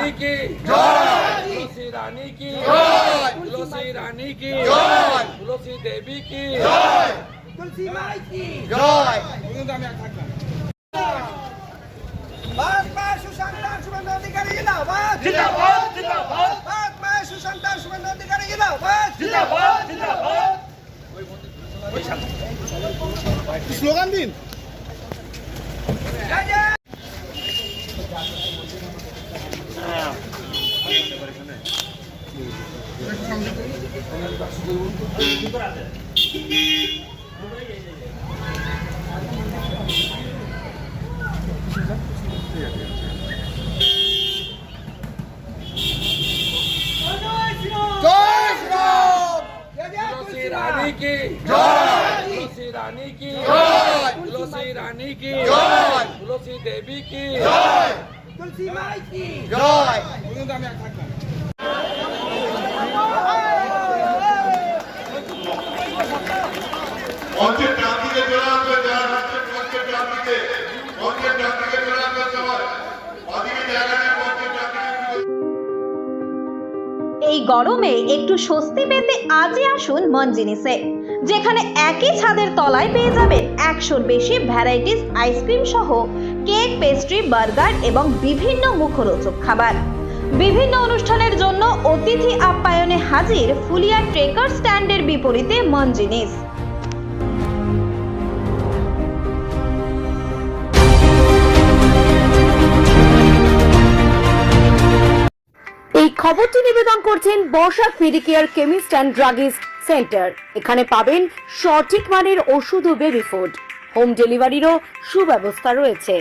रानी की जय, तुलसी रानी की जय, तुलसी रानी की जय, तुलसी देवी की जय, तुलसी माई की जय। भारत माँ सुशांता शुभेंदु अधिकारी जिंदाबाद जिंदाबाद जिंदाबाद भारत माँ सुशांता शुभेंदु अधिकारी जिंदाबाद जिंदाबाद जिंदाबाद। স্লোগান দিন। जय जय। तुलसी रानी की जय, तुलसी रानी की जय, तुलसी रानी की जय, तुलसी देवी की जय, तुलसी माई की जय। মঞ্চের ডান দিকে চলে আসবে, যারা নাচছেন মঞ্চের ডান দিকে, মঞ্চের ডান দিকে চলে আসবে সবাই, ওদিকে জায়গা নেই, মঞ্চের ডান দিকে। এই গরমে একটু স্বস্তি পেতে আজই আসুন মনজিনিসে, যেখানে একই ছাদের তলায় পেয়ে যাবেন 100-র বেশি ভ্যারাইটিস আইসক্রিম সহ কেক, পেস্ট্রি, বার্গার এবং বিভিন্ন মুখরোচক খাবার। বিভিন্ন অনুষ্ঠানের জন্য অতিথি আপ্যায়নে হাজির ফুলিয়া ট্রেকার স্ট্যান্ডের বিপরীতে মনজিনিস। এই খবরটি নিবেদন করছেন Barsha medicare chemist and druggist centre. এখানে পাবেন সঠিক মানের ওষুধ ও বেবি ফুড। হোম ডেলিভারিরও সুব্যবস্থা রয়েছে।